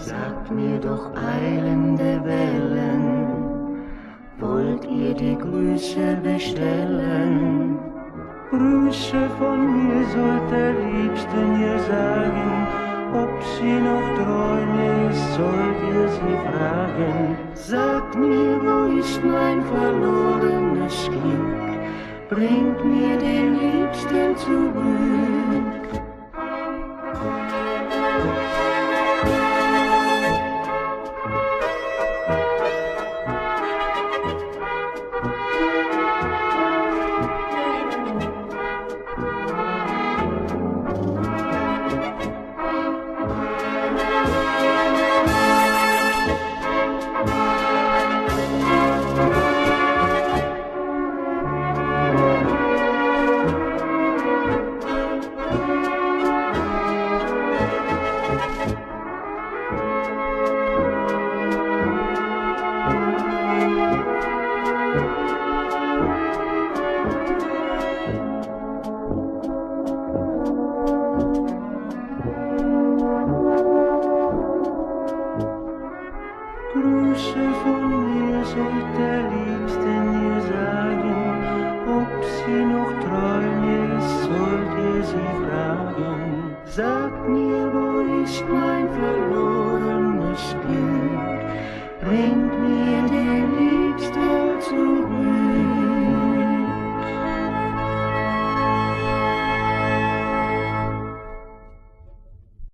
Sagt mir doch eilende Wellen, wollt ihr die Grüße bestellen? Grüße von mir sollt der Liebsten ihr sagen, ob sie noch treu mir ist, sollt ihr sie fragen. Sagt mir, wo ist mein verlorenes Glück, bringt mir den Liebsten zurück. Grüße von mir sollt der Liebsten ihr sagen, ob sie noch treu mir ist, sollt ihr sie fragen. Sagt mir, wo ist mein verlorenes Glück, bringt